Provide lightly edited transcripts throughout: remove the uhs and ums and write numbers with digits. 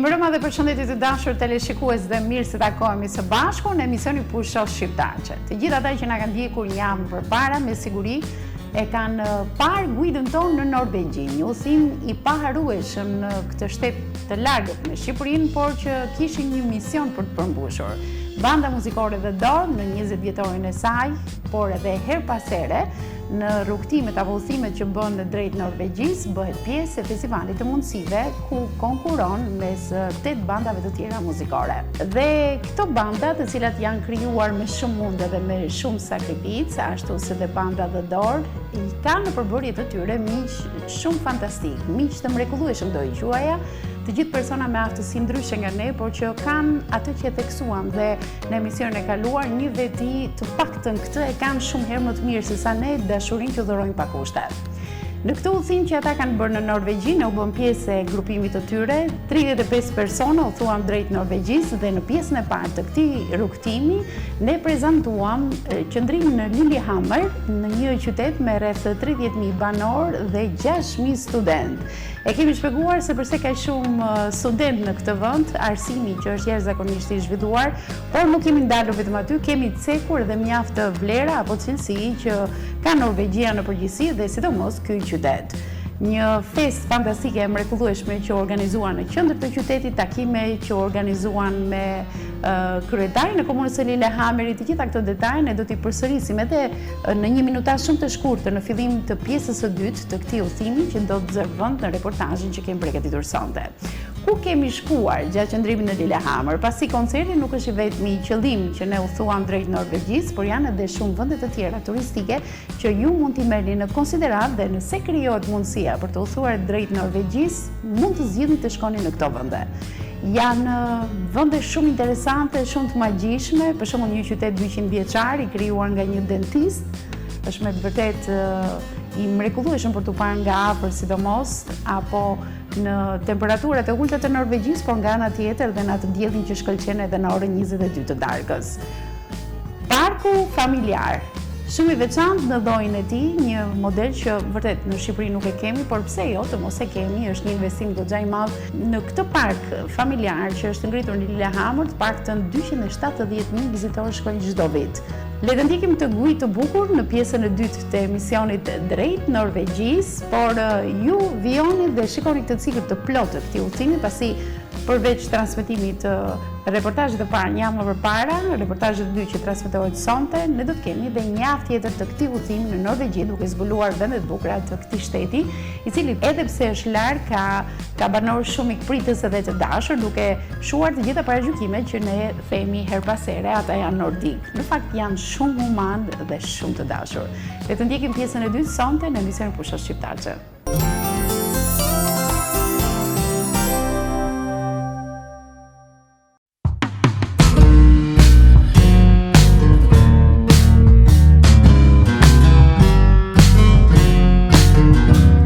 Mirëmbrëma dhe përshëndetje të dashur teleshikues dhe mirë se takohemi së bashku në emisionin Pusho Shqiptarçe. Të gjithë ata që na kanë ndjekur një javë përpara, me siguri e kanë parë guidën tonë në Norvegji, një udhëtim i paharrueshëm në këtë shtet të largët me Shqipërinë, por që kishin një mision për të përmbushur. Banda muzikore The Door në 20 vjetorin e saj, por edhe her pas here, në rrugtimet apo udhëtimet që bën në drejt Norvegjisë, bëhet pjesë e festivalit të mundësive ku konkuron mes 8 bandave të tjera muzikore. Dhe këto banda, të cilat janë krijuar me shumë mundë dhe me shumë sakrificë, ashtu si dhe banda The Door, i kanë në përbërje të tyre miq shumë fantastik, miq të mrekullueshëm do i quaja, të gjithë persona me aftësi ndryshe nga ne, por që kanë atë që e theksuam dhe në emisionin e kaluar, një veti të paktën këtë e kanë shumë herë më të mirë se sa ne dashurinë që dhurojnë pa kushte. Në këtë udhëtim që ata kanë bërë në Norvegji, ne u bëm pjesë e grupimit të tyre, 35 persona u thuam drejt Norvegjisë dhe në pjesën e parë të këtij rrugtimi ne prezantuam qëndrimin në Lillehammer, në një qytet me rreth 30.000 banor dhe 6.000 student. E kemi shpjeguar se përse ka shumë student në këtë vend, arsimi që është jashtëzakonisht i zhvilluar, por nuk kemi ndalur vetëm aty, kemi cekur edhe mjaft vlera apo cilësi që ka Norvegjia në përgjithësi dhe sidomos ky qytet. Një fest fantastike e mrekullueshme që organizuan në qendër të qytetit, takime që organizuan me kryetarin e komunës së Lillehammerit. Të gjitha këto detaje ne do t'i përsërisim edhe në një minutazh shumë të shkurtër në fillim të pjesës së dytë të këtij udhëtimi që do të zërë vend në reportazhin që kemi përgatitur sonte. Ku kemi shkuar gjatë qëndrimit në Lillehammer? Pasi koncerti nuk është vetëm i qëllim që ne u thuam drejt Norvegjisë, por janë edhe shumë vende të tjera turistike që ju mund t'i merrni në konsiderat dhe nëse krijohet mundësia për të u thuar drejt Norvegjisë, mund të zgjidhni të shkoni në këto vende. Janë vende shumë interesante, shumë të magjishme, për shembull një qytet 200 vjeçar i krijuar nga një dentist, është me të vërtet i mrekullueshëm për t'u parë nga afër sidomos, apo në temperaturat e ulta të Norvegjisë, por nga ana tjetër dhe në atë diellin që shkëlqen edhe në orën 22 të darkës. Parku familjar, shumë i veçantë në llojin e tij, një model që vërtet në Shqipëri nuk e kemi, por pse jo, të mos e kemi, është një investim goxha i madh në këtë park familjar që është ngritur në Lillehammer, të paktën 270.000 vizitorë shkojnë çdo vit. Le të ndjekim të gujë të bukur në pjesën e dytë të emisionit drejt Norvegjisë, por ju vijoni dhe shikoni këtë cikël të plotë të këtij udhëtimi, pasi përveç transmetimit të reportazhit të parë një javë më përpara, reportazhi i dytë që transmetohet sonte, ne do të kemi edhe një javë tjetër të këtij udhëtimi në Norvegji, duke zbuluar vendet bukura të këtij shteti, i cili edhe pse është larg ka banorë shumë ikpritës edhe të dashur, duke shuar të gjitha paragjykimet që ne themi her pas here, ata janë nordik. Në fakt janë shumë human dhe shumë të dashur. Le të ndjekim pjesën e dytë sonte në emisionin Pusho Shqiptarçe.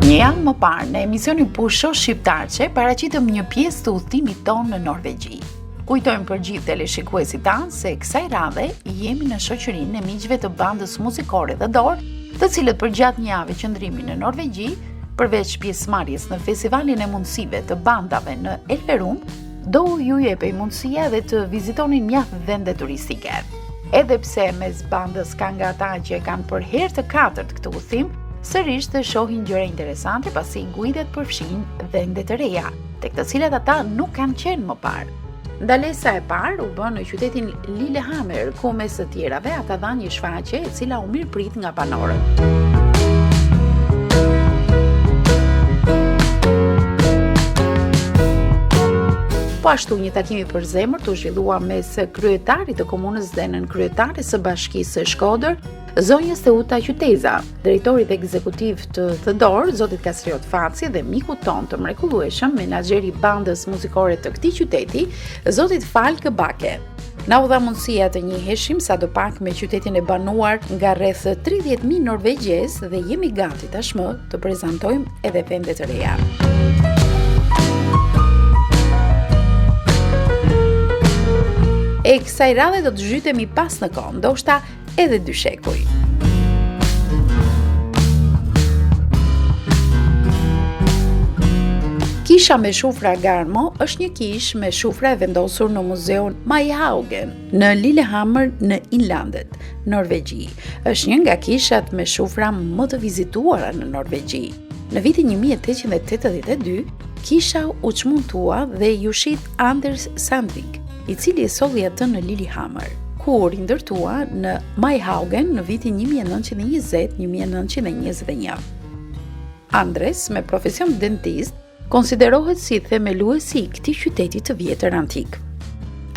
Një javë më parë në emisionin Pusho Shqiptarçe paraqitëm një pjesë të udhëtimit tonë në Norvegji. Kujtojmë për gjithë teleshikuesit tanë se kësaj radhe jemi në shoqërinë e miqve të bandës muzikore The Door, të cilët përgjatë një javë qëndrimi në Norvegji, përveç pjesëmarrjes në festivalin e mundësive të bandave në Elverum, do ju jepej mundësia dhe të vizitonin mjaft vende turistike. Edhe pse mes bandës ka nga ata që e kanë për herë të katërt këtë udhëtim, sërish të shohin gjëra interesante pasi guidet përfshin vende të reja, tek të cilat ata nuk kanë qenë më parë. Ndalesa e parë u bën në qytetin Lillehammer, ku mes të tjerave ata dhanë një shfaqje e cila u mirëprit nga banorët. Po ashtu një takim i përzemërt u zhvillua mes kryetarit të komunës dhe nën kryetares së bashkisë së Shkodër, zonjës Teuta Qyteza, drejtorit ekzekutiv të The Door, zotit Kastriot Faci dhe miku ton të mrekullueshëm, menaxheri i bandës muzikore të këtij qyteti, zotit Falk Bake. Na u dha mundësia të njiheshim sadopak me qytetin e banuar nga rreth 30.000 norvegjez dhe jemi gati tashmë të prezantojmë edhe vende të reja. E kësaj radhe do të zhytemi pas në kohë, ndoshta edhe 2 shekuj. Kisha me shufra Garmo është një kishë me shufra e vendosur në muzeun Maihaugen në Lillehammer në Inlandet, Norvegji. Është një nga kishat me shufra më të vizituara në Norvegji. Në vitin 1882, kisha u çmontua dhe ju shit Anders Sandvik, i cili e solli atë në Lillehammer, ku u rindërtua në Maihaugen në vitin 1920-1921. Andres, me profesion dentist, konsiderohet si themeluesi i këtij qyteti të vjetër antik.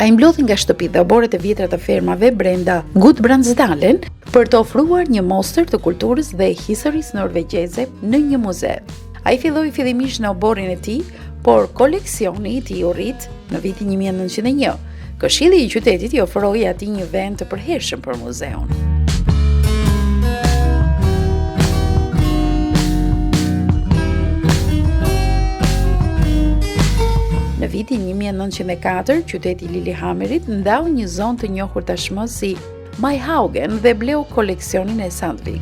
Ai mblodhi nga shtëpitë dhe oborret e vjetra të fermave brenda Gudbrandsdalen për të ofruar një mostër të kulturës dhe historisë norvegjeze në një muze. Ai filloi fillimisht në oborrin e tij, por koleksioni i tij u rrit në vitin 1901. Këshilli i qytetit i ofroi atij një vend të përhershëm për muzeun. Në vitin 1904, qyteti i Lillehammerit ndau një zonë të njohur tashmë si Maihaugen dhe bleu koleksionin e Sandvik.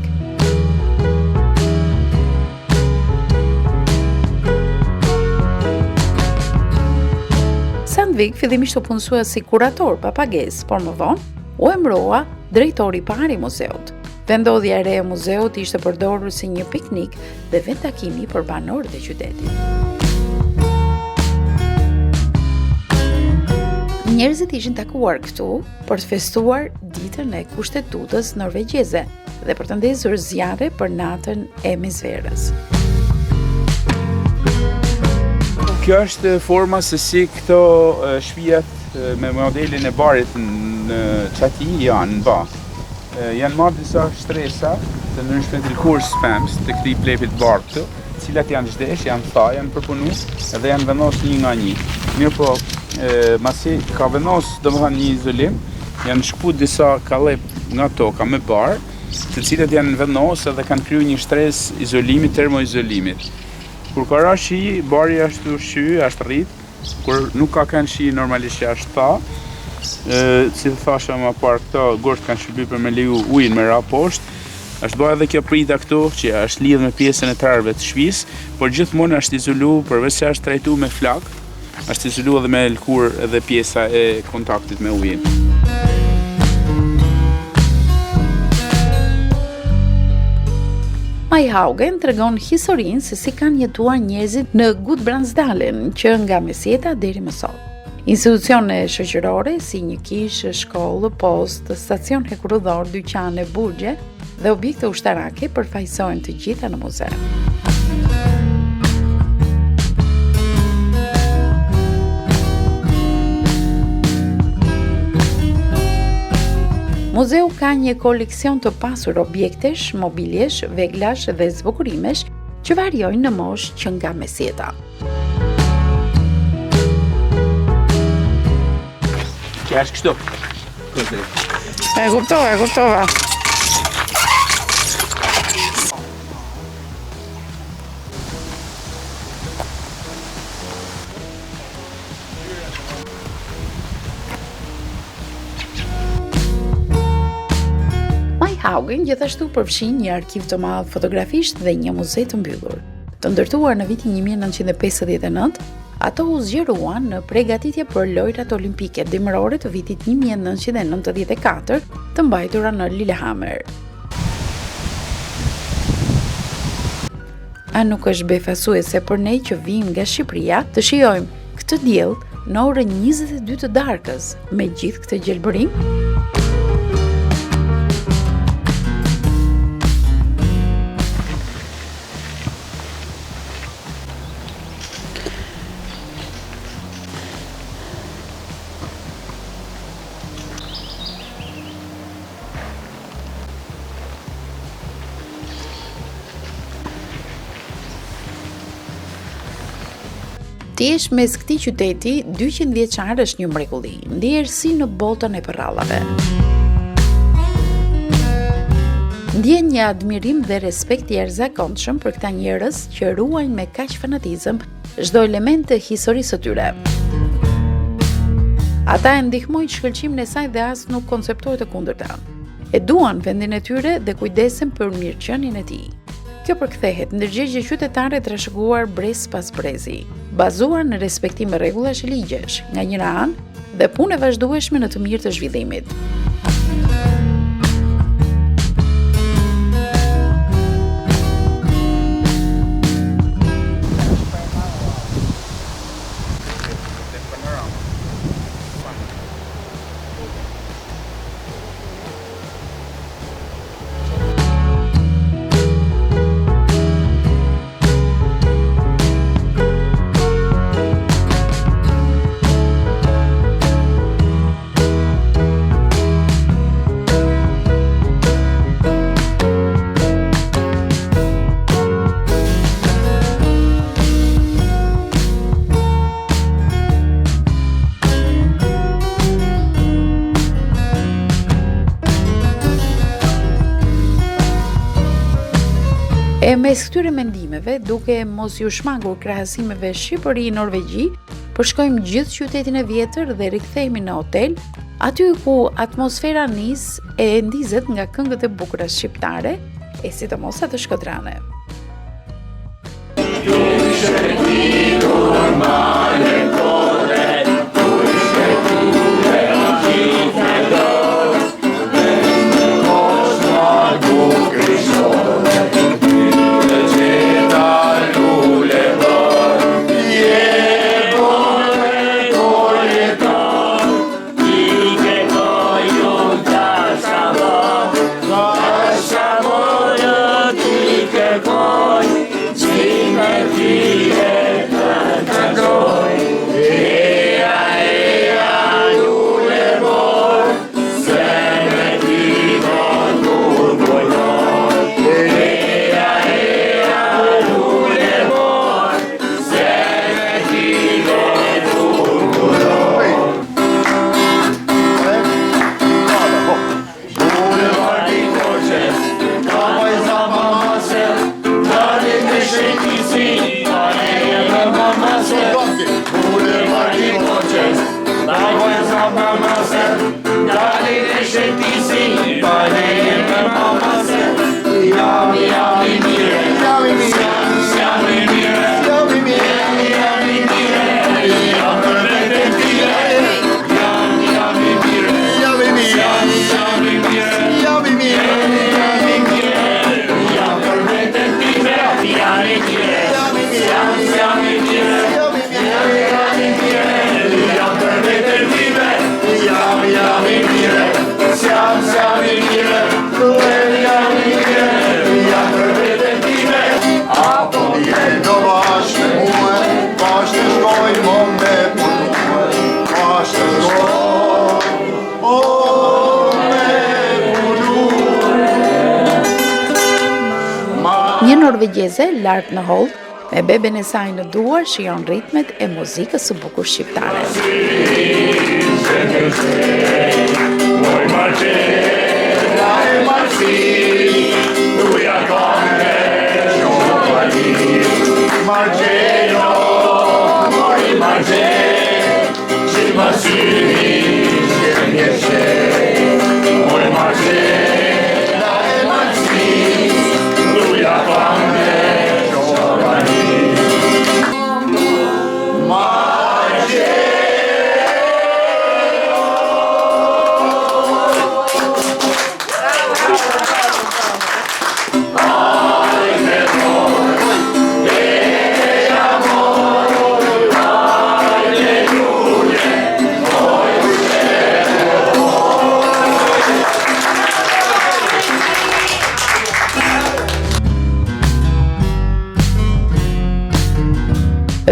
Sandvik fillimisht u punësua si kurator pa pagesë, por më vonë u emërua drejtori i parë i muzeut. Vendodhja e re e muzeut ishte përdorur si një piknik dhe vend takimi për banorët e qytetit. Njerëzit ishin takuar këtu për të festuar ditën e kushtetutës norvegjeze dhe për të ndezur zjarre për natën e misverës. Kjo është forma se si këto shtëpiat me modelin e barit në qati janë në bazë. Janë marrë disa shtresa të ndryshme të Korsfems të këtij blepit bar këtu, të cilat janë zhdesh, janë tha, janë përpunu dhe janë vendosur një nga një. Mirë po, masi ka vendosur domethënë një izolim, janë shku disa kallep nga toka me bar, të cilat janë vendosur dhe kanë kryer një shtresë izolimi, termoizolimit. Kur ka ra shi, bari është ushqy, është rrit, kur nuk ka kanë shi normalisht është tha, si të thasha më parë këto gort kanë shërbyer për me leju ujin me ra poshtë. Është bërë edhe kjo prita këtu që është lidhur me pjesën e trarëve të shtëpisë, por gjithmonë është izoluar përveç se është trajtuar me flak, është izoluar edhe me lëkurë edhe pjesa e kontaktit me ujin. Maihaugen tregon historinë se si kanë jetuar njerëzit në Gudbrandsdalen që nga mesjeta deri më sot. Institucione shoqërore si një kishë, shkollë, postë, stacion hekurudhor, dyqane, burgje dhe objekte ushtarake përfaqësojnë të gjitha në muze. Muzeu ka një koleksion të pasur objektesh, mobiljesh, veglash dhe zbukurimesh që variojnë në moshë që nga mesjeta. Që është kështu? E kuptova. Maihaugen gjithashtu përfshin një arkiv të madh fotografish dhe një muze të mbyllur. Të ndërtuar në vitin 1959, ato u zgjeruan në përgatitje për lojrat olimpike dimërore të vitit 1994 të mbajtura në Lillehammer. A nuk është befasuese për ne që vim nga Shqipëria të shijojmë këtë diell në orën 22 të darkës me gjithë këtë gjelbërim? Thjesht mes këtij qyteti 200 vjeçar është një mrekulli, ndjerë si në botën e përrallave. Ndjen një admirim dhe respekt i jashtëzakonshëm për këta njerëz që ruajnë me kaq fanatizëm çdo element të historisë së tyre. Ata e ndihmojnë shkëlqimin e saj dhe as nuk konceptojnë të kundërta. E duan vendin e tyre dhe kujdesen për mirëqenien e tij. Kjo përkthehet ndërgjegje qytetare trashëguar brez pas brezi, bazuar në respektim me rregullash e ligjesh, nga njëra anë, dhe punë e vazhdueshme në të mirë të zhvillimit. E mes këtyre mendimeve, duke mos ju shmangur krahasimeve Shqipëri-Norvegji, përshkojmë gjithë qytetin e vjetër dhe rikthehemi në hotel, aty ku atmosfera nis e ndizet nga këngët e bukura shqiptare, e sidomos ato shkodrane. Një norvegjeze lart në hold, me beben e saj në duar, shijon ritmet e muzikës së bukur shqiptare.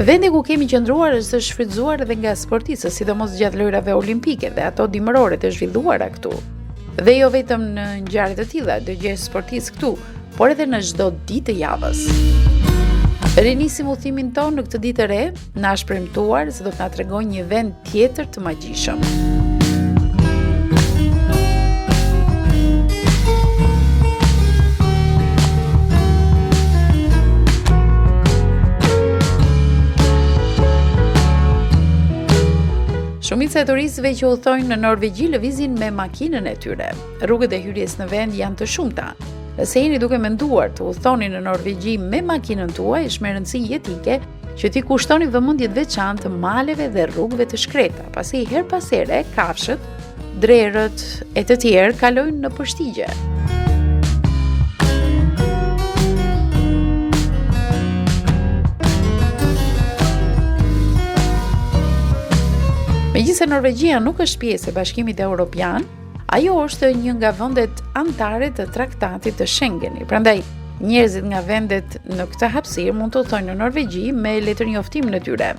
Vendi ku kemi qëndruar është shfrytzuar edhe nga sportistët, sidomos gjatë lojrave olimpike dhe ato dimërore të zhvilluara këtu. Dhe jo vetëm në ngjarje të tilla dëgjesh sportistë këtu, por edhe në çdo ditë të javës. Rinisim udhimin tonë në këtë ditë të re, na është premtuar se do të na tregojë një vend tjetër të magjishëm. Shumica e turistëve që udhtojnë në Norvegji lëvizin me makinën e tyre. Rrugët e hyrjes në vend janë të shumta. Nëse jeni duke menduar të udhtoni në Norvegji me makinën tuaj, është me rëndësi jetike që t'i kushtoni vëmendje të veçantë të maleve dhe rrugëve të shkreta, pasi her pas here kafshët, drerët e të tjerë kalojnë në përshtigje. Megjithëse Norvegjia nuk është pjesë e Bashkimit Evropian, ajo është një nga vendet anëtare të Traktatit të Schengeni. Prandaj, njerëzit nga vendet në këtë hapësirë mund të udhtojnë në Norvegji me letërnjoftim në tyre.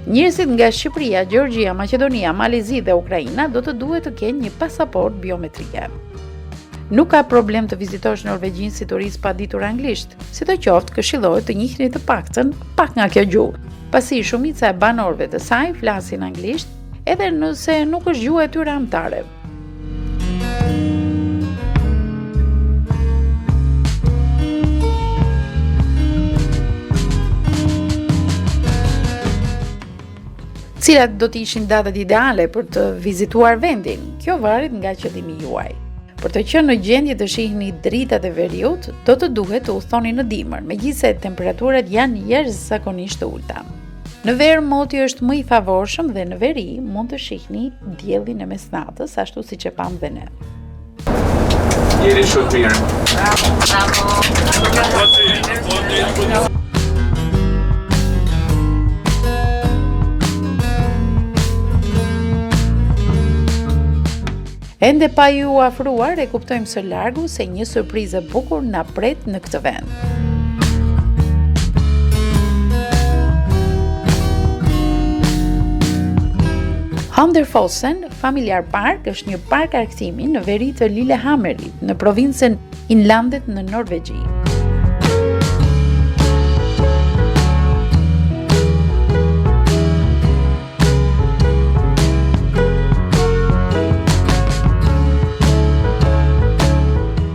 Njerëzit nga Shqipëria, Gjeorgjia, Maqedonia, Malezi dhe Ukraina do të duhet të kenë një pasaport biometrike. Nuk ka problem të vizitosh Norvegjin si turist pa ditur anglisht, sidoqoftë këshillohet të njihni të paktën pak nga kjo gjuhë, pasi shumica e banorëve të saj flasin anglisht, edhe nëse nuk është gjuha e tyre anëtare. Cilat do të ishin datat ideale për të vizituar vendin? Kjo varet nga qëllimi juaj. Për të qenë në gjendje të shihni dritat e veriut, do të duhet të udhtoni në dimër, megjithëse temperaturat janë jashtëzakonisht të ulta. Në verë moti është më i favorshëm dhe në veri mund të shihni diellin e mesnatës, ashtu siç e pam dhe ne. Jeri shumë mirë. Ende pa ju afruar, e kuptojmë së largu se një surprizë e bukur na pret në këtë vend. Hammerfossen Familjar Park është një park argëtimi në veri të Lillehammerit, në provincën Innlandet në Norvegji.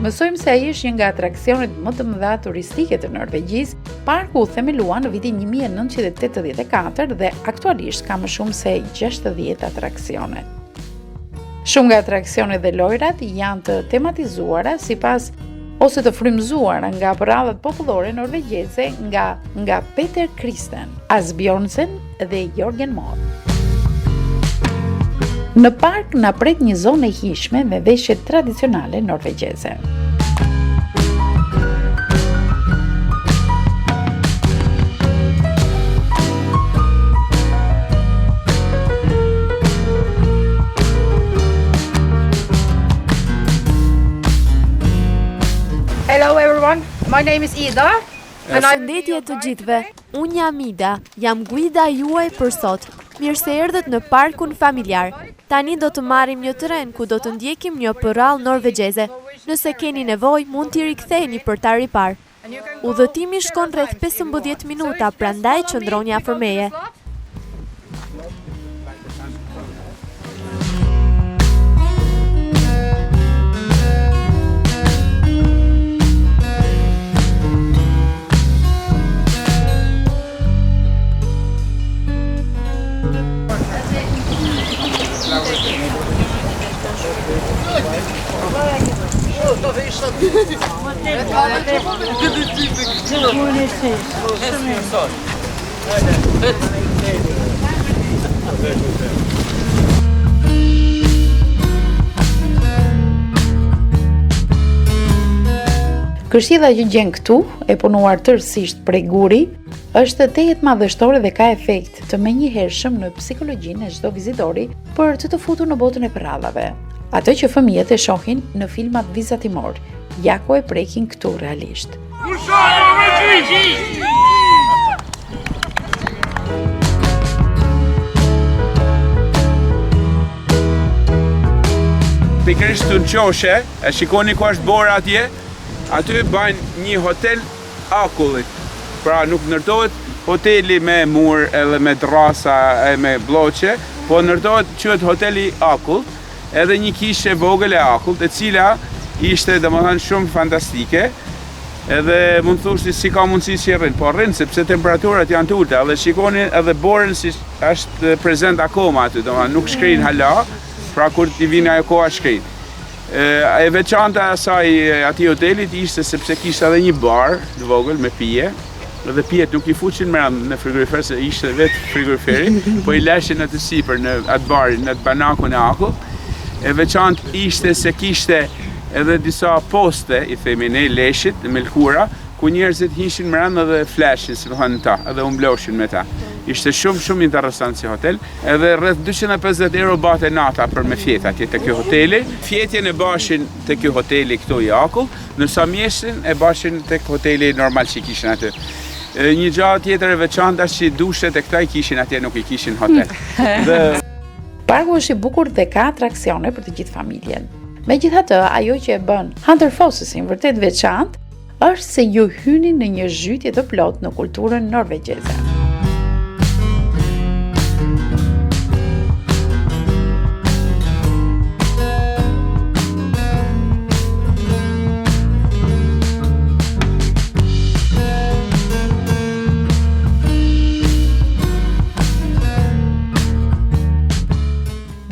Mësojmë se ai është një nga atraksionet më të mëdha turistike të Norvegjisë. Parku u themelua në vitin 1984 dhe aktualisht ka më shumë se 60 atraksione. Shumë nga atraksionet dhe lojrat janë të tematizuara sipas ose të frymëzuara nga prallat popullore norvegjeze nga Peter Kristen, Asbjørnsen dhe Jørgen Moe. Në park na pret një zonë e hijshme me veshje tradicionale norvegjeze. Hello everyone, my name is Ida. Përshëndetje të gjithëve, unë jam Ida, jam guida juaj për sot. Mirë se erdhët në parkun familjar. Tani do të marrim një tren ku do të ndjekim një përrall norvegjeze. Nëse keni nevojë, mund t'i riktheheni për ta ripar. Udhëtimi shkon rreth 15 minuta, prandaj qëndroni afër meje. Këshilla që gjen këtu, e punuar tërësisht prej guri, është tejet madhështore dhe ka efekt të menjëhershëm në psikologjinë e çdo vizitori për të futur në botën e përrallave. Ato që fëmijët e shohin në filmat vizatimor, ja ku e prekin këtu realisht. Pikërisht të në qoshe, e shikoni ku është bora atje, aty bajnë një hotel akullit. Pra nuk ndërtohet hoteli me mur edhe me terrasa e me bloqe, po ndërtohet quhet hoteli akull, edhe një kishë vogël e akullt, e cila ishte domethënë shumë fantastike. Edhe mund të thosh si ka mundësi që rrin, po rrin sepse temperaturat janë të ulta dhe shikoni edhe borën si është prezent akoma aty, domethënë nuk shkrin hala, pra kur t'i vinë ajo koha shkrin. E veçanta e saj atij hotelit ishte sepse kishte edhe një bar të vogël me pije. Dhe pijet nuk I fuqin në frigorifer se ishte vetë frigoriferi, po I leshin atë sipër në atë barin, në atë banakun e akut. E veçantë ishte se kishte edhe disa poste, I themi ne, leshit, me lkura, ku njerëzit hishin mbrëmje dhe flashin, si thonë ta, edhe u mbloshin me ta. Ishte shumë interesant si hotel, edhe rreth 250 euro bate nata për me fjet atje te ky hoteli. Fjetjen e bashin te ky hoteli këtu I akull, ndërsa mjeshtin e bashin tek hoteli normal që kishin aty. Një gjë tjetër e veçantë është që dushet e këta I kishin atje, nuk I kishin hotel. Parku është I bukur dhe ka atraksione për të gjithë familjen. Megjithatë, ajo që e bën Hunterfossin vërtet veçantë është se ju hyni në një zhytje të plot në kulturën norvegjeze.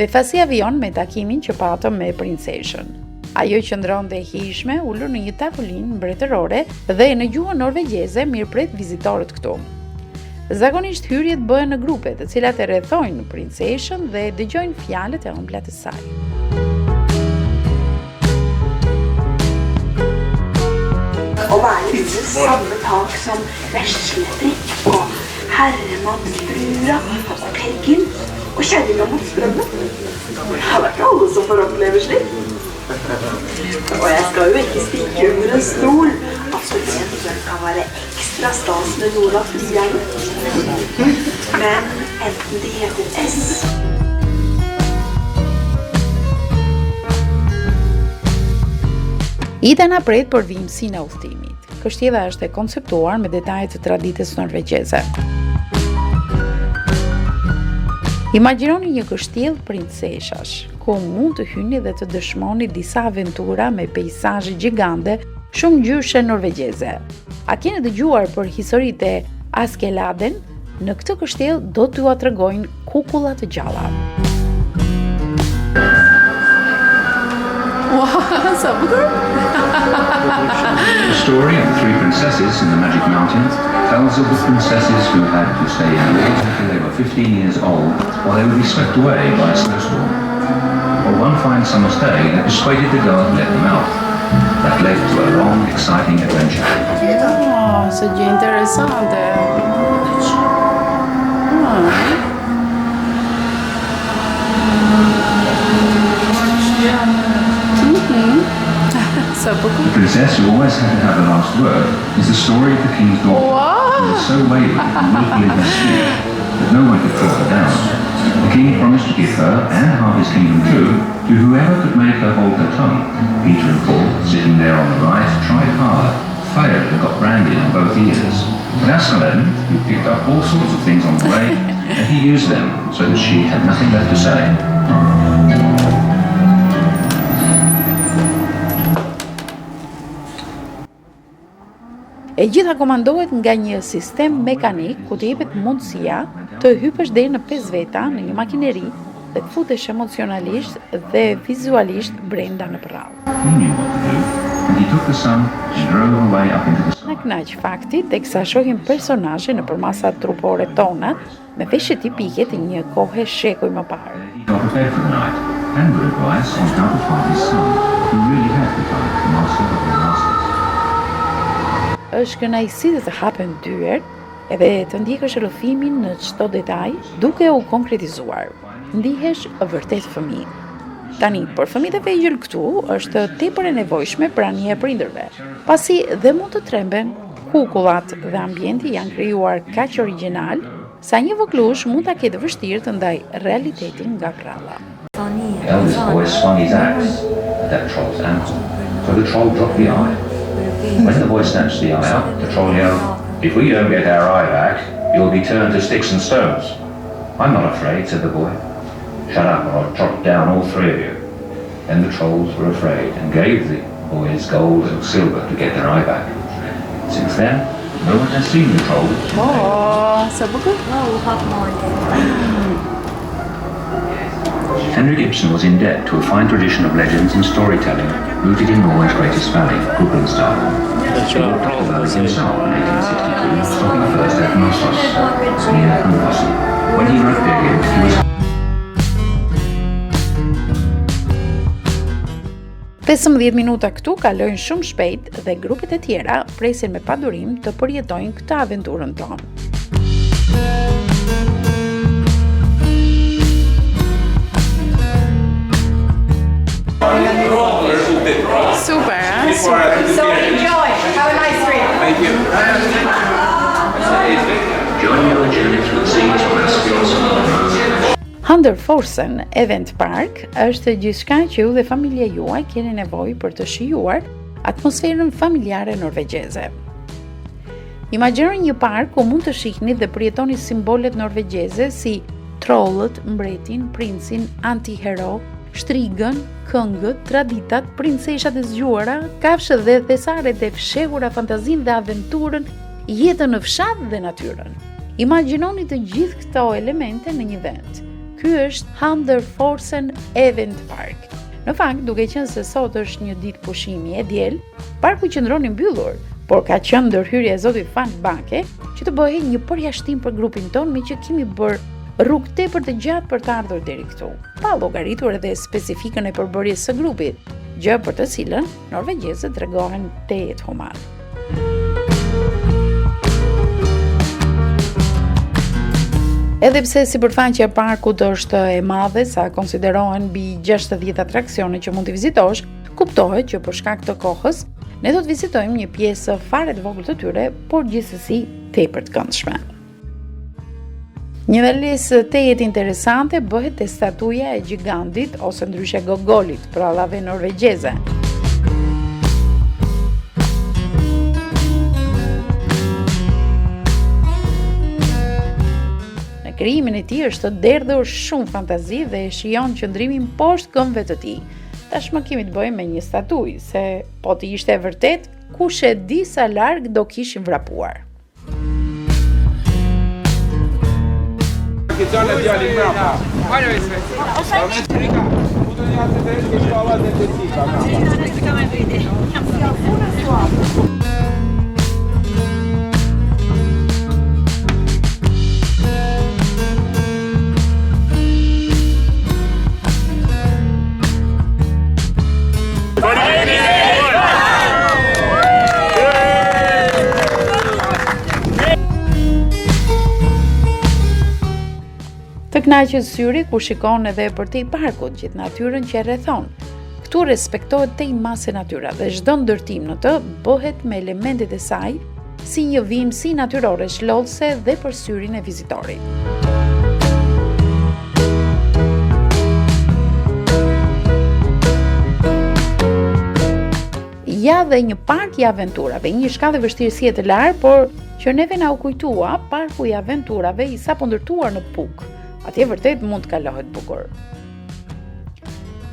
Befasi avion me takimin që patëm me princeshën. Ajo qëndronte e hijshme ulur në një tavolinë mbretërore dhe në gjuhën norvegjeze mirëpret vizitorët këtu. Zakonisht hyrjet bëhen në grupe, të cilat e rrethojnë princeshën dhe dëgjojnë fjalët e ëmbla të saj. Å være under samme tak som vesletter og herremannsbrura og peggen og kjerringa mot strømmen. Det er ikke alle som får oppleve slikt. Og jeg skal jo ikke stikke under en stol at det kan være ekstra stas med Nordlandsfjellene. Men enten de heter S Ida na pret për vimësinë e udhëtimit. Kështjella është e konceptuar me detajet të traditës norvegjeze. Imagjinoni një kështjellë princeshash, ku mund të hyni dhe të dëshmoni disa aventura me peizazhe gjigande, shumë ngjyrëshe norvegjeze. A keni dëgjuar për historitë e Askeladen? Në këtë kështjellë do t'ju tregojnë kukulla të gjalla. The story of the three princesses in the Magic Mountain tells of the princesses who had to stay in the water until they were 15 years old, or they would be swept away by a snowstorm. Or one fine summer's day, they persuaded the god to let them out. That led to a long, exciting adventure. Se gjë interesante. The princess who always had to have the last word is the story of the king's daughter, who was so wayward and willful in her speech that no one could talk her down. The king promised to give her and half his kingdom too to whoever could make her hold her tongue. Peter and Paul, sitting there on the right, tried hard, failed and got branded on both ears. But Askeladen, who picked up all sorts of things on the way, and he used them so that she had nothing left to say. E gjitha komandohet nga një sistem mekanik ku të jepet mundësia të hypësh deri në 5 veta në një makineri dhe të futesh emocionalisht dhe vizualisht brenda në përrallë. Na kënaq fakti teksa shohim personazhe në përmasat trupore tona me veshje tipike të një kohe shekuj më parë. Është kënaqësi të hapen dyert edhe të ndjekësh rrëfimin në çdo detaj duke u konkretizuar. Ndihesh vërtet fëmijë. Tani, për fëmijët e vegjël këtu është tepër e nevojshme prania e prindërve, pasi dhe mund të tremben, kukullat dhe ambienti janë krijuar kaq origjinal sa një voglush mund ta ketë vështirë të ndaj realitetin nga vralla. The eldest boy swung his axe at that troll's ankle, so the troll dropped the eye. When the boy snatched the eye out, the troll yelled, "If we don't get our eye back, you'll be turned to sticks and stones." "I'm not afraid," said the boy. "Shut up or I'll chop down all three of you." Then the trolls were afraid and gave the boys gold and silver to get their eye back. Since then, no one has seen the trolls. Sa bukur. Henrik Ibsen was in debt to a fine tradition of legends and storytelling rooted in Norway's greatest valley, Gudbrandsdal. He walked up the valley himself in 1862, stopping first at Knossos, near Knossos. When he wrote Birgit, he was 15 minuta këtu kalojnë shumë shpejt dhe grupet e tjera presin me padurim të përjetojnë këtë aventurën tonë. Super, huh? So enjoy. Have a nice trip. Thank you. join your journey through the seas of Caspian. Hunderforsen Event Park është gjithçka që ju dhe familja juaj keni nevojë për të shijuar atmosferën familjare norvegjeze. Imagjinoni një park ku mund të shihni dhe përjetoni simbolet norvegjeze si trollët, mbretin, princin, antihero, shtrigën, këngët, traditat, princeshat e zgjuara, kafshët dhe thesaret e fshehura, fantazinë dhe aventurën, jetën në fshat dhe natyrën. Imagjinoni të gjithë këto elemente në një vend. Ky është Hunderforsen Event Park. Në fakt, duke qenë se sot është një ditë pushimi e diel, parku qëndron i mbyllur, por ka qenë ndërhyrja e zotit Frank Bake që të bëhej një përjashtim për grupin ton, me që kemi bërë rrugë tepër të gjatë për të ardhur deri këtu, pa llogaritur edhe specifikën e përbërjes së grupit, gjë për të cilën norvegjezët tregohen tejet human. Edhe pse sipërfaqja e parkut është e madhe, sa konsiderohen mbi 60 atraksione që mund të vizitosh, kuptohet që për shkak të kohës ne do të vizitojmë një pjesë fare të vogël të tyre, por gjithsesi tepër të këndshme. Një dhalesë tejet interesante bëhet te statuja e gjigandit ose ndryshe gogolit, prallave norvegjeze. Krijimin e tij është të derdhur shumë fantazi dhe e shijon qëndrimin poshtë këmbëve të tij. Tashmë kemi të bëjmë me një statuj, se po të ishte e vërtet, kush e di sa larg do kishin vrapuar. Të kënaqet syri kur shikon edhe përtej parkut gjithë natyrën që e rrethon. Këtu respektohet tej mase natyra dhe çdo ndërtim në të bëhet me elementet e saj si një vimësi natyrore shlollse dhe për syrin e vizitorit. Ja dhe një park i aventurave, një shkallë vështirësie të larë, por që neve na u kujtua parku i aventurave i sapo ndërtuar në Puk. Atje vërtet mund të kalohet bukur.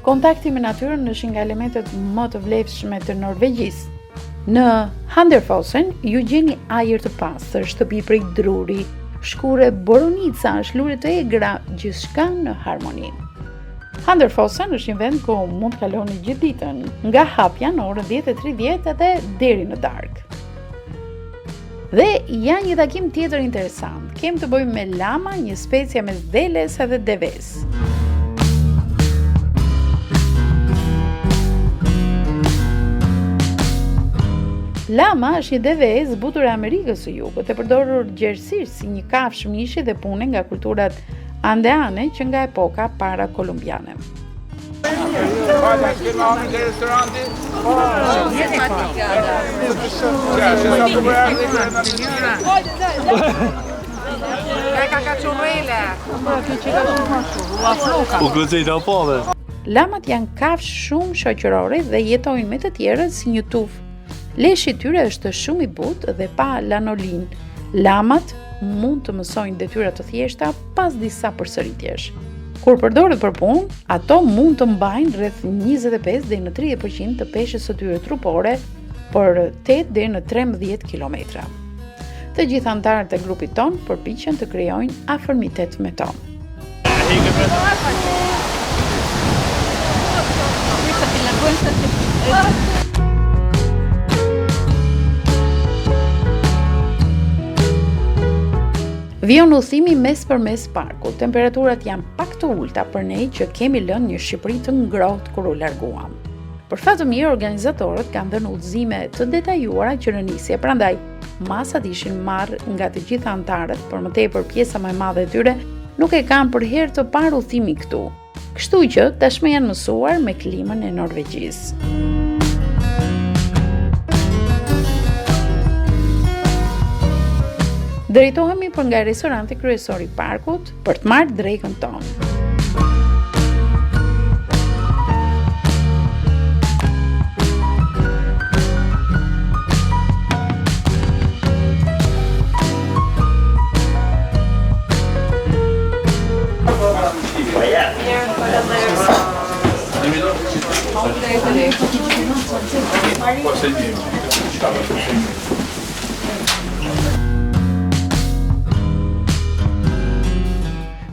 Kontakti me natyrën është nga elementet më të vlefshme të Norvegjisë. Në Hunderforsen ju gjeni ajër të pastër, shtëpi prej druri, shkure boronica, shlure të egra, gjithçka në harmoni. Hunderforsen është një vend ku mund të kaloni gjithë ditën, nga hapja në orën 10:30 dhe deri në darkë. Dhe ja një takim tjetër interesant. Kem të bëjmë me lama, një specia mes deles edhe deves. Lama është një devez butur e Amerikës së Jugut, e përdorur gjerësisht si një kafshë mishi dhe pune nga kulturat andeane që nga epoka para kolumbiane. Lamat janë kafshë shumë shoqërore dhe jetojnë me të tjerët si një tufë. Leshi i tyre është shumë i butë dhe pa lanolin. Lamat mund të mësojnë detyra të thjeshta pas disa përsëritjesh. Kur përdoret për punë, ato mund të mbajnë rreth 25 deri në 30% të peshës së tyre trupore për 8 deri në 13 kilometra. Të gjithë anëtarët e grupit ton përpiqen të krijojnë afërmitet me to. Vion udhëtimi mes për mes parkut. Temperaturat janë pak të ulta për ne që kemi lënë një Shqipëri të ngrohtë kur u larguam. Për fat të mirë, organizatorët kanë dhënë udhëzime të detajuara që në nisje, prandaj masat ishin marrë nga të gjitha anëtarët, por më tepër pjesa më e madhe e tyre nuk e kanë për herë të parë udhëtimi këtu. Kështu që tashmë janë mësuar me klimën e Norvegjisë. Drejtohemi për nga restoranti kryesor i parkut për të marrë drekën tonë.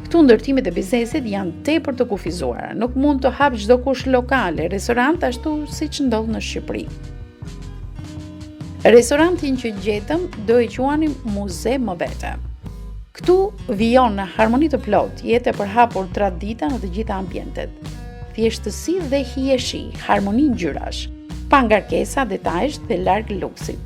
Këtu ndërtimet e biznesit janë tepër të kufizuara. Nuk mund të hap çdo kush lokale, restorant ashtu siç ndodh në Shqipëri. Restorantin që gjetëm do e quanim Muze më vete. Këtu vijon në harmoni të plot, jetë e përhapur tradita në të gjitha ambientet. Thjeshtësi dhe hijeshi, harmoni ngjyrash, pa ngarkesa, detajsh dhe larg luksit.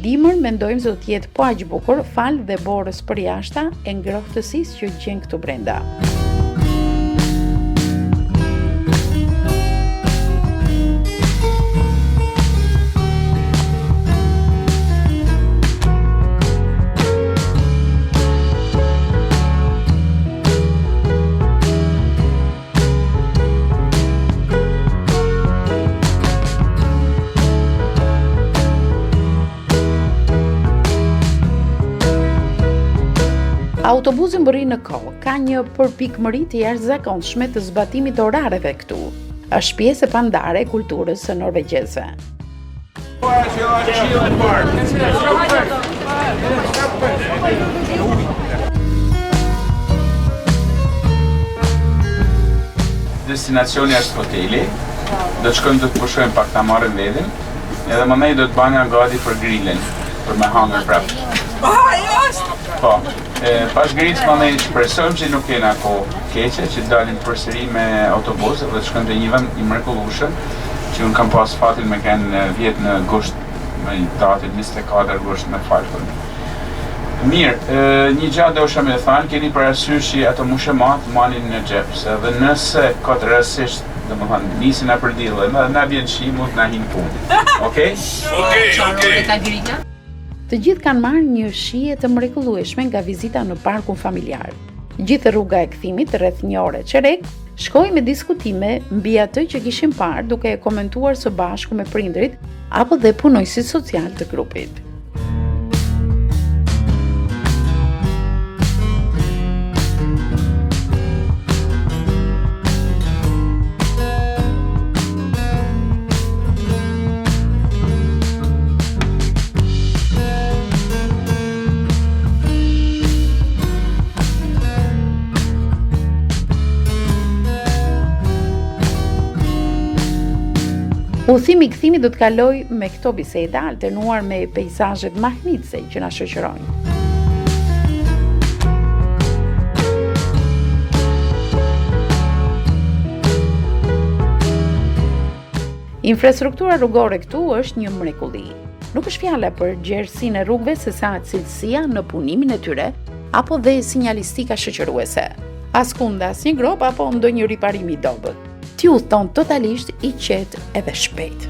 Dimër mendojmë se do të jetë po aq bukur fal dhe borës për jashta e ngrohtësisë që gjen këtu brenda. Autobusi mbërri në kohë, ka një përpikmëri të jashtëzakonshme të zbatimit të orareve këtu. Është pjesë e pandare e kulturës së norvegjezëve. Destinacioni është hoteli. Do të shkojmë të pushojmë pak ta marrim vedin, edhe mandej do të bana gati për grilin, për me hangër prapë. Po. Pas grilës mandej shpresojmë që nuk kena kohë keqe, që dalim përsëri me autobus dhe të shkojmë te një vend i mrekullueshëm, që unë kam pas fatin me kanë vjet në gusht, me datin 24 gusht me falkën. Mirë, një gjatë dosha me thënë, keni parasysh që ato mushemat manin në xhep, edhe nëse ka të rastësisht, domethënë nisin na për diell, na vjen shi, mund na hin punë. Okej? Okej. Të gjithë kanë marrë një shije të mrekullueshme nga vizita në parkun familjar. Gjithë rruga e kthimit rreth një ore çerek shkoi me diskutime mbi atë që kishim parë, duke e komentuar së bashku me prindrit apo dhe punojësit social të grupit. Udhëtimi i kthimit do të kaloj me këto biseda alternuar me peizazhet mahnitse që na shoqërojnë. Infrastruktura rrugore këtu është një mrekulli. Nuk është fjala për gjerësinë e rrugëve, sesa cilësia në punimin e tyre apo dhe sinjalistika shoqëruese. Askund asnjë grop apo ndonjë riparim i dobët. Ti udhton totalisht i qetë edhe shpejt.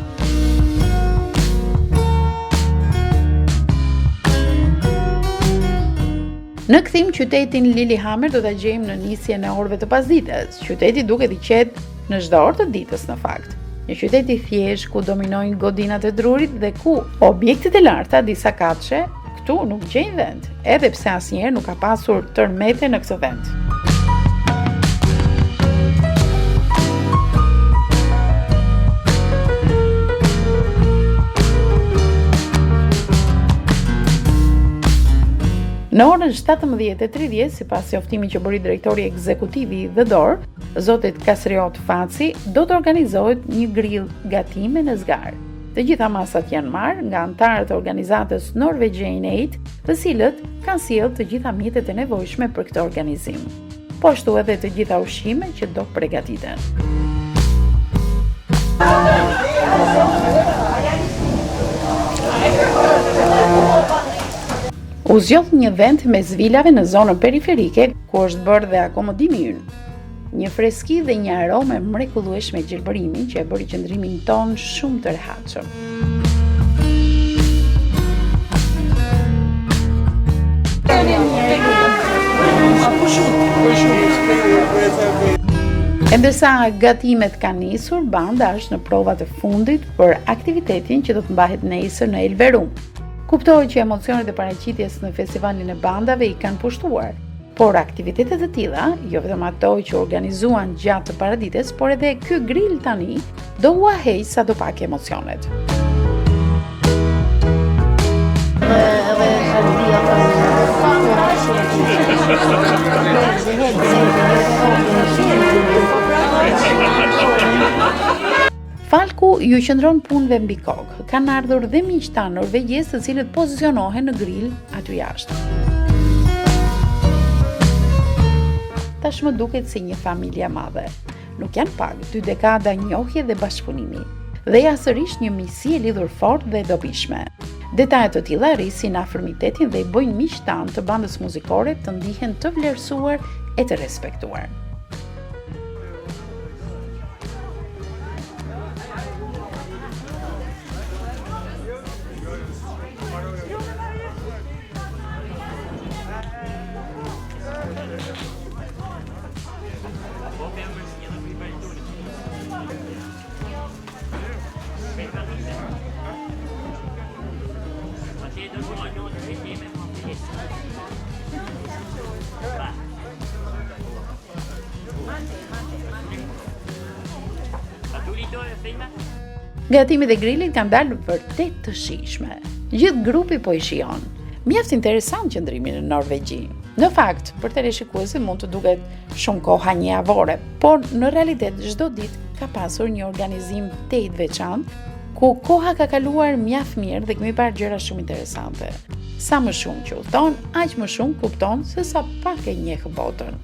Në kthim qytetin Lillehammer do ta gjejmë në nisjen e orëve të pasdites. Qyteti duket i qetë në çdo orë të ditës në fakt. Një qytet i thjeshtë ku dominojnë godinat e drurit dhe ku objektet e larta disa katëshe këtu nuk gjejnë vend, edhe pse asnjëherë nuk ka pasur tërmete në këtë vend. Në orën 17:30, sipas njoftimit që bëri drejtori ekzekutiv i The Door, zotit Kasriot Faci, do të organizohet një grill gatime në zgar. Të gjitha masat janë marrë nga anëtarët e organizatës Norwegian Aid, të cilët kanë sjellë të gjitha mjetet e nevojshme për këtë organizim. Po ashtu edhe të gjitha ushqime që do përgatiten. U zgjodh një vend mes vilave në zonën periferike, ku është bërë dhe akomodimi ynë. Një freski dhe një arome mrekullueshme gjelbërimi që e bëri qëndrimin ton shumë të rehatshëm. E ndërsa gatimet kanë nisur, banda është në provat e fundit për aktivitetin që do të mbahet nesër në Elverum. Kuptohet që emocionet e paraqitjes në festivalin e bandave i kanë pushtuar, por aktivitetet e tilla, jo vetëm ato që organizuan gjatë të paradites, por edhe ky grill tani do ua heq sadopak emocionet. Falku ju qëndron punëve mbi kokë. Kanë ardhur dhe miqtan norvegjez të cilët pozicionohen në grill aty jashtë. Tashmë duket si një familje madhe. Nuk janë pak 2 dekada njohje dhe bashkëpunimi. Dhe ja sërish një miqësi e lidhur fort dhe dobishme. Detajet të tilla rrisin afërmitetin dhe i bëjnë miqtan të bandës muzikore të ndihen të vlerësuar e të respektuar. Gatimet e grillit kanë dalë vërtet të shijshme. Gjithë grupi po i shijon. Mjaft interesant qëndrimi në Norvegji. Në fakt, për teleshikuesin mund të duket shumë koha një javore, por në realitet çdo ditë ka pasur një organizim të veçantë, ku koha ka kaluar mjaft mirë dhe kemi parë gjëra shumë interesante. Sa më shumë që udhton, aq më shumë kupton se sa pak e njeh botën.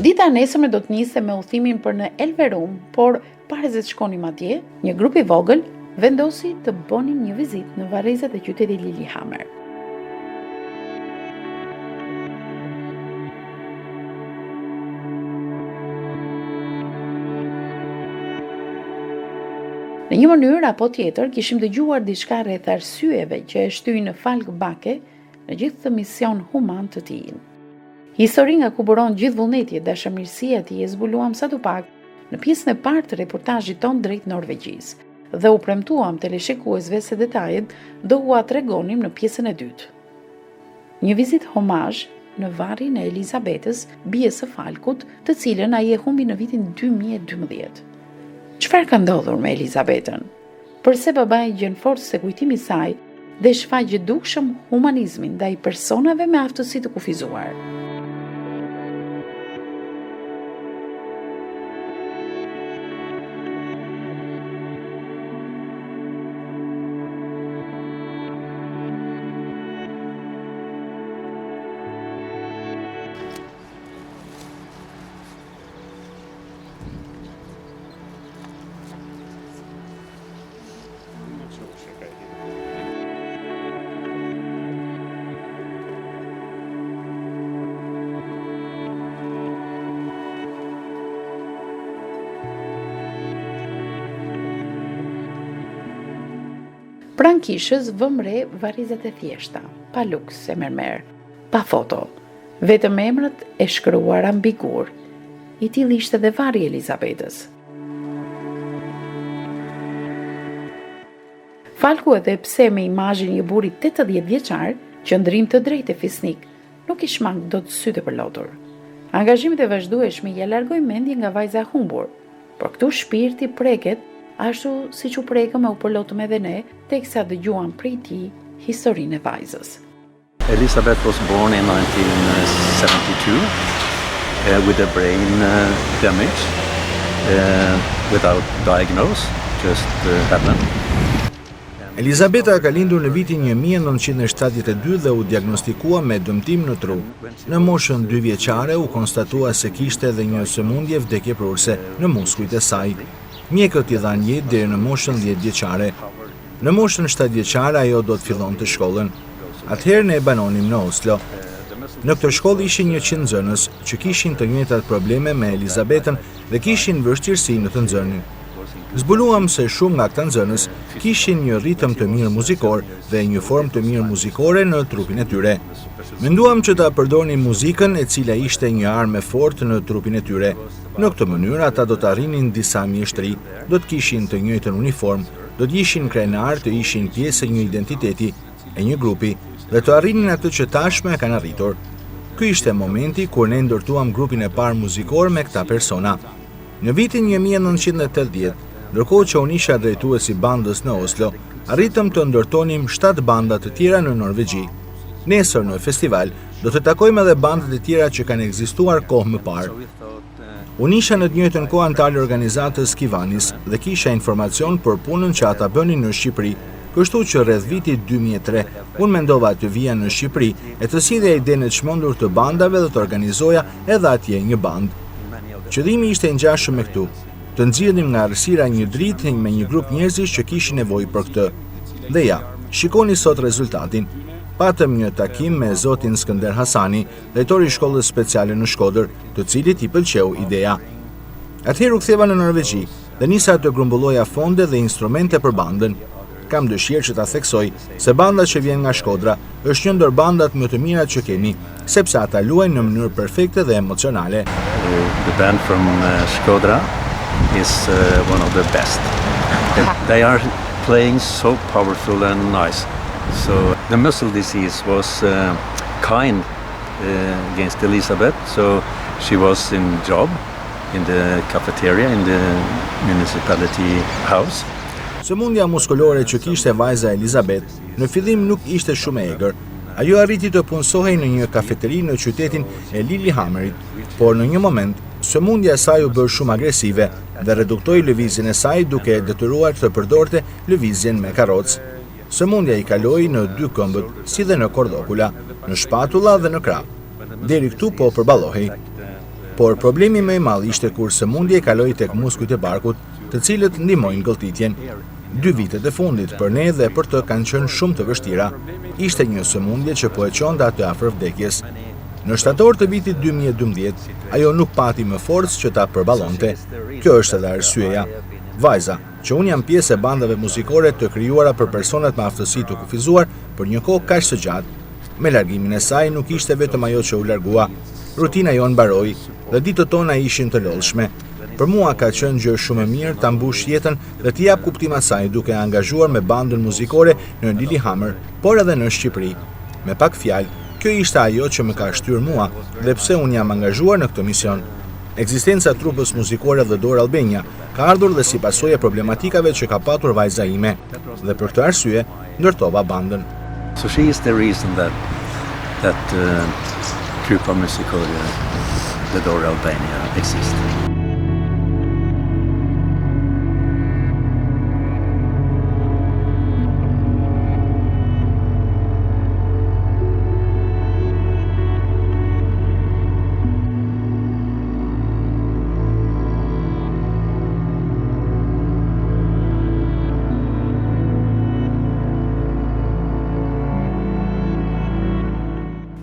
Dita nesërme do të nisej me udhimin për në Elverum, por para se të shkonim atje, një grup i vogël vendosi të bënim një vizitë në varrezat e qytetit Lillehammer. Në një mënyrë apo tjetër kishim dëgjuar diçka rreth arsyeve që e shtyi në Falk Bake në gjithë këtë mision human të tij. Histori nga ku buron gjithë vullneti e dashamirësia e tij e zbuluam sadopak në pjesën e parë të reportazhit ton drejt Norvegjisë dhe u premtuam teleshikuesve se detajet do ua tregonim në pjesën e dytë. Një vizitë homazh në varrin e Elizabetës, bijes së Falkut, të cilën ai e humbi në vitin 2012. Çfarë ka ndodhur me Elizabetën? Përse babai gjen forcë se kujtimi i saj dhe shfaq dukshëm humanizmin ndaj personave me aftësi të kufizuar. Pran kishës vëm re varrizat e thjeshta, pa luks e mermer, pa foto, vetëm emrat e shkruara mbi gur. I tillë ishte dhe varri i Elizabetës. Falku edhe pse me imazhin një burri 80 vjeçar, qëndrim të drejtë e fisnik, nuk i shmang dot sytë për lotur. Angazhimet e vazhdueshme ja largoi mendje nga vajza e humbur, por këtu shpirti preket ashtu siç u prekëm e u përlotëm edhe ne, teksa dëgjuam prej tij historinë e vajzës. Elizabeth was born in 1972 with a brain damage without diagnosis, just happened. Elizabeta ka lindur në vitin 1972 dhe u diagnostikua me dëmtim në tru. Në moshën 2 vjeçare u konstatua se kishte edhe një sëmundje vdekjeprurse në muskujt e saj. Mjekët i dhanë jetë deri në moshën 10 vjeçare. Në moshën 7 vjeçare ajo do të fillon të shkollën. Atëherë ne banonim në Oslo. Në këtë shkollë ishin 100 nxënës që kishin të njëjtat probleme me Elizabetën dhe kishin vështirësi në të nxënin. Zbuluam se shumë nga këta nxënës kishin një ritëm të mirë muzikor dhe një formë të mirë muzikore në trupin e tyre. Menduam që ta përdornin muzikën e cila ishte një armë e fortë në trupin e tyre. Në këtë mënyrë ata do të arrinin disa mjeshtri, do të kishin të njëjtën uniformë, do të ishin krenar, të ishin pjesë e një identiteti, e një grupi, dhe të arrinin atë që tashmë e kanë arritur. Ky ishte momenti kur ne ndërtuam grupin e parë muzikor me këta persona. Në vitin 1980, ndërkohë që unë isha drejtuesi bandës në Oslo, arritëm të ndërtonim 7 banda të tjera në Norvegji. Nesër në festival do të takojmë edhe bandat e tjera që kanë ekzistuar kohë më parë. Unë isha në të njëjtën kohë antar i organizatës Kivanis dhe kisha informacion për punën që ata bënin në Shqipëri, kështu që rreth vitit 2003 unë mendova të vija në Shqipëri e të sjellja idenë të çmendur të bandave dhe të organizoja edhe atje një band. Qëllimi ishte i ngjashëm me këtu, të nxjerrim nga errësira një dritë me një grup njerëzish që kishin nevojë për këtë. Dhe ja, shikoni sot rezultatin. Patëm një takim me zotin Skënder Hasani, drejtori i shkollës speciale në Shkodër, të cilit i pëlqeu ideja. Atëherë u ktheva në Norvegji dhe nisa të grumbulloja fonde dhe instrumente për bandën. Kam dëshirë që ta theksoj se banda që vjen nga Shkodra është një ndër bandat më të mira që kemi, sepse ata luajnë në mënyrë perfekte dhe emocionale. The band from Shkodra is one of the best. They are playing so powerful and nice. So the muscle disease was kind against Elizabeth, so she was in job in the cafeteria in the municipality house. Sëmundja muskulore që kishte vajza Elizabeth në fillim nuk ishte shumë e egër. Ajo arriti të punësohej në një kafeteri në qytetin e Lillehammerit, por në një moment sëmundja e saj u bë shumë agresive dhe reduktoi lëvizjen e saj duke detyruar të përdorte lëvizjen me karrocë. Sëmundja i kaloi në 2 këmbët, si dhe në kordokula, në shpatulla dhe në krah. Deri këtu po përballohej. Por problemi më i madh ishte kur sëmundja i kaloi tek muskujt e barkut, të cilët ndihmojnë gëlltitjen. 2 vitet e fundit për ne dhe për të kanë qenë shumë të vështira. Ishte një sëmundje që po e çonte atë afër vdekjes. Në shtator të vitit 2012, ajo nuk pati më forcë që ta përballonte. Kjo është edhe arsyeja. Vajza, që unë jam pjesë e bandave muzikore të krijuara për personat me aftësi të kufizuar për një kohë kaq të gjatë. Me largimin e saj nuk ishte vetëm ajo që u largua. Rutina jon mbaroi dhe ditët tona ishin të lodhshme. Për mua ka qenë gjë shumë e mirë ta mbush jetën dhe t'i jap kuptim asaj duke angazhuar me bandën muzikore në Lillehammer, por edhe në Shqipëri. Me pak fjalë, kjo ishte ajo që më ka shtyrë mua dhe pse unë jam angazhuar në këtë mision. Ekzistenca e trupës muzikore The Door Albania ka ardhur dhe si pasojë e problematikave që ka patur vajza ime, dhe për këtë arsye ndërtova bandën. So she is the reason that Trupa Musicale The Door Albania exists.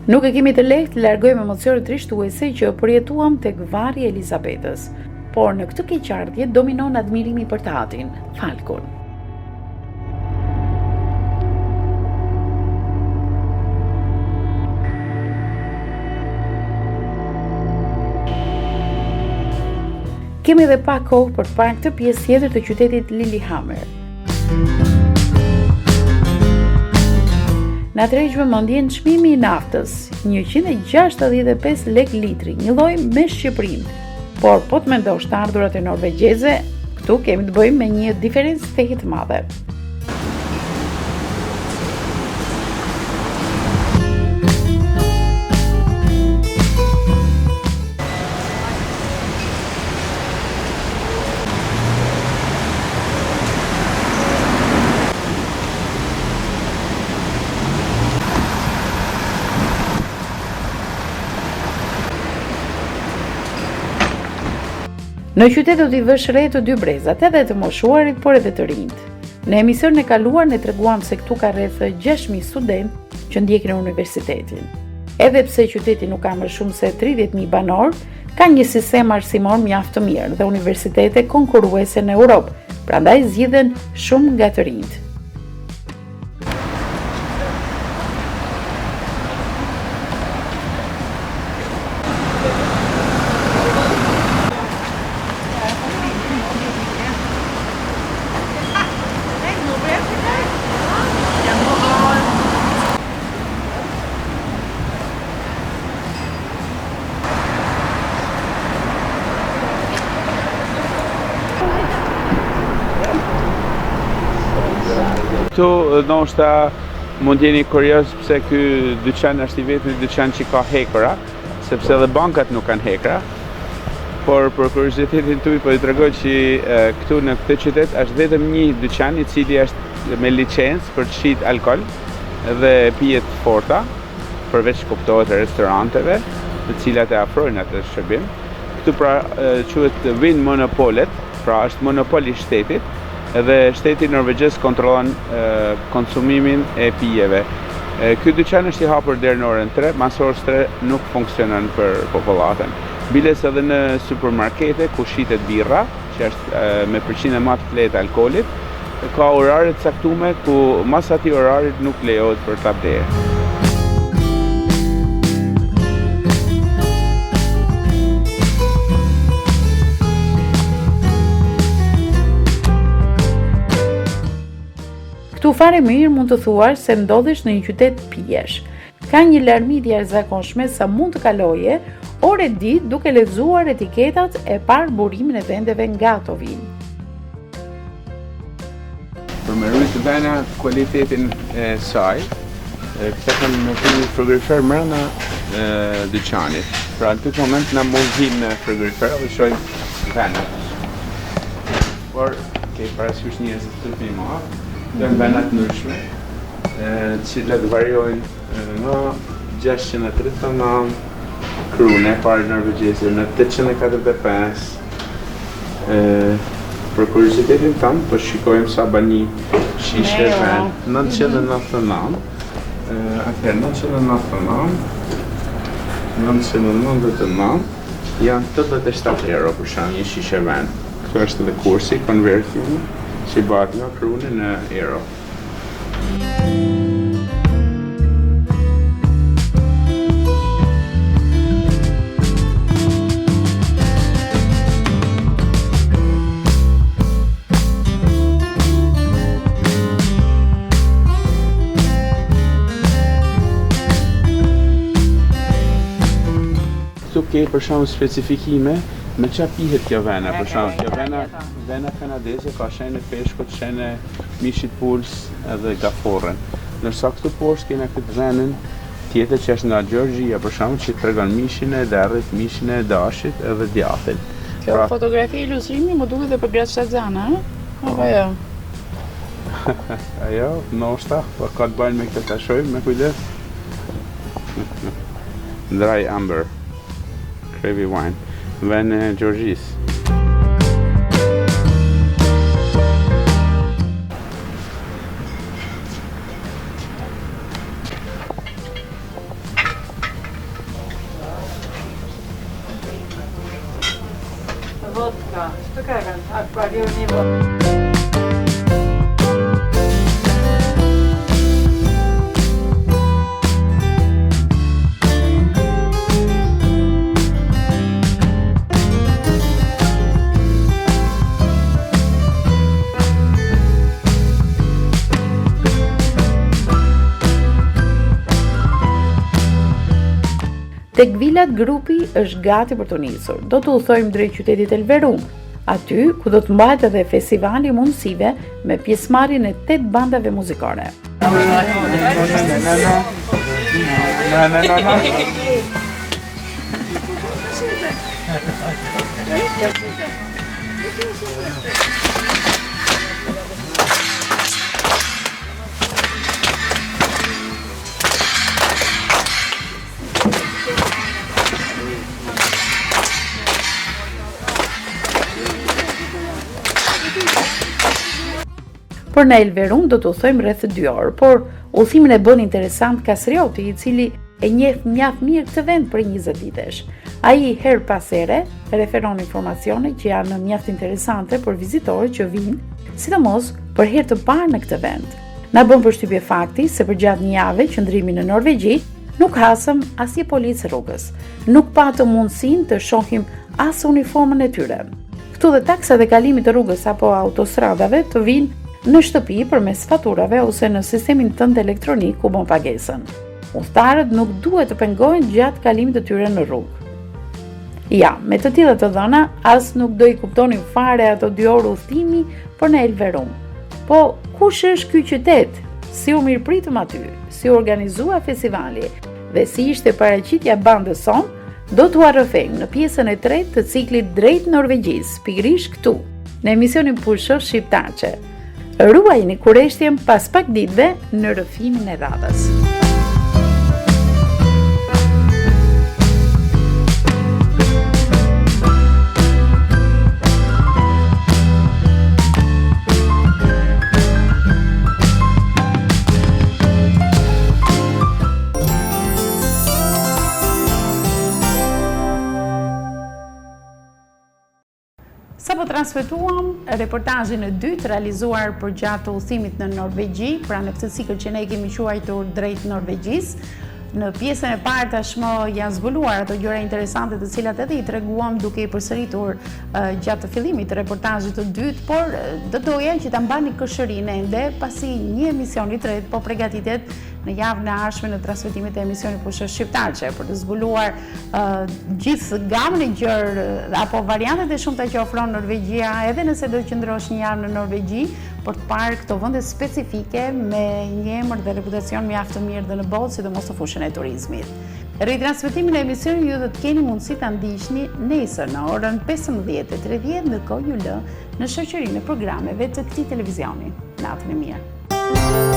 Nuk e kemi të lehtë të largojmë emocionet trishtuese që përjetuam tek varri i Elizabetës, por në këtë keqardhje dominon admirimi për tatin, Falkun. Kemi edhe pak kohë për të parë këtë pjesë tjetër të qytetit Lillehammer. Na tërheq vëmendjen çmimi i naftës, 165 lek litri, një lloj me Shqipërinë. Por po të mendosh të ardhurat e norvegjeze, këtu kemi të bëjmë me një diferencë të madhe. Në qytet do t'i vësh re të dy brezat, edhe të moshuarit, por edhe të rinjt. Në emisionin e kaluar ne treguam se këtu ka rreth 6.000 studentë që ndjekin universitetin. Edhe pse qyteti nuk ka më shumë se 30.000 banor, ka një sistem arsimor mjaft të mirë dhe universitete konkurruese në Europë, prandaj zgjidhen shumë nga të rinjt. Këtu ndoshta mund jeni kurioz pse ky dyqan është i vetmi dyqan që ka hekura, sepse edhe bankat nuk kanë hekura. Por për kuriozitetin tuaj po ju tregoj që këtu në këtë qytet është vetëm një dyqan i cili është me licencë për të shit alkol dhe pije të forta, përveç kuptohet restoranteve, të cilat e afrojnë atë shërbim. Këtu pra quhet Vin Monopolet, pra është monopol i shtetit. Edhe shteti norvegjez kontrollon konsumimin e pijeve. Ky dyqan është i hapur deri në orën 3, mas orës 3 nuk funksionon për popullatën. Biles edhe në supermarkete ku shitet birra, që është me përqindje më të lehtë alkoolit, ka orare të caktuara ku mas atij orarit nuk lejohet për ta blerë. Këtu fare më mirë mund të thuash se ndodhesh në një qytet pijesh. Ka një larmidhje e jashtëzakonshme sa mund të kaloje orë ditë duke lexuar etiketat e parë burimin e vendeve nga ato vin. Për me rrit vena kualitetin e saj, këta kanë me një frigorifer mrena dyqanit. Pra në këtë moment na mund him në frigorifer dhe shojmë venat. Por, parasysh njerëz të të më dhe në venat ndryshme, cilat variojnë nga 639 krune, parë norvegjeze, në 845. Për kuriozitetin tanë, po shikojmë sa bani shishe vend, 999, atëherë 999, 999, janë 87 euro për shkak një shishe vend. Kjo është edhe kursi, konvertiumi, që i bëhet nga krune në euro. Këtu ke për shembull specifikime me qa pihet kjo vena, për shembull, kjo vena kanadeze ka shenë e peshkut, shenë e mishit puls edhe gaforën. Nërsa këtu poshtë kena këtë venën tjetër që është nga Gjorgjia, për shembull, që tregon mishin e derrit, mishin e dashit edhe djathtin. Kjo fotografi ilustrimi më duket edhe për gratë shtatzana, apo jo? Ajo, ndoshta, po ka të bëjnë me këtë ta shohim me kujdes. Dry Amber, Cravy Wine. Vene Gjorgjis. Vodka. Što kažem? Akvarium i vodka. Tek vilat grupi është gati për të nisur. Do të udhtojmë drejt qytetit Elverum, aty ku do të mbahet edhe festivali i mundësive me pjesëmarrjen e 8 bandave muzikore. Por në Elverum do të udhtojmë rreth 2 orë, por udhëtimin e bën interesant Kasrioti, i cili e njeh mjaft mirë këtë vend për 20 vitesh. Ai her pas here referon informacione që janë mjaft interesante për vizitorët që vinë, sidomos për herë të parë në këtë vend. Na bën përshtypje fakti se përgjatë një jave qëndrimi në Norvegji nuk hasëm asnjë policë rrugës, nuk patëm mundësinë të shohim as uniformën e tyre. Këtu dhe taksat e kalimit të rrugës apo autostradave të vinë në shtëpi përmes faturave ose në sistemin tënd elektronik ku bën pagesën. Udhëtarët nuk duhet të pengohen gjatë kalimit të tyre në rrugë. Ja, me të tilla të dhëna, as nuk do I kuptonin fare ato 2 orë udhëtimi për në Elverum. Po, kush është ky qytet? Si u mirëpritëm aty? Si u organizua festivali? Dhe si ishte paraqitja bandës son? Do t'u arrëfejmë në pjesën e 3 të ciklit drejt Norvegjisë, pikërisht këtu, në emisionin Pusho Shqiptarçe. Ruajini kurreshtjen pas pak ditëve në rrëfimin e radhës. Sa po transmetuam reportazhin e dytë realizuar përgjatë udhëtimit në Norvegji, pra në këtë cikël që ne kemi quajtur drejt Norvegjisë. Në pjesën e parë tashmë janë zbuluar ato gjëra interesante të cilat edhe I treguam duke I përsëritur gjatë fillimit të reportazhit të dytë, por do doja që ta mbani këshërinë ende pasi një emision I tretë po përgatitet në javën e ardhshme në transmetimet e emisionit Pusho Shqiptarçe për të zbuluar gjithë gamën e gjërë apo variantet e shumta që ofron Norvegjia, edhe nëse do qëndrosh një javë në Norvegji, për të parë këto vende specifike me një emër dhe reputacion mjaft të mirë dhe në botë, sidomos në fushën e turizmit. Ritransmetimin e emisionit ju do të keni mundësi ta ndiqni nesër në orën 15:30, ndërkohë ju lë në shoqërinë e programeve të këtij televizioni. Natën e mirë.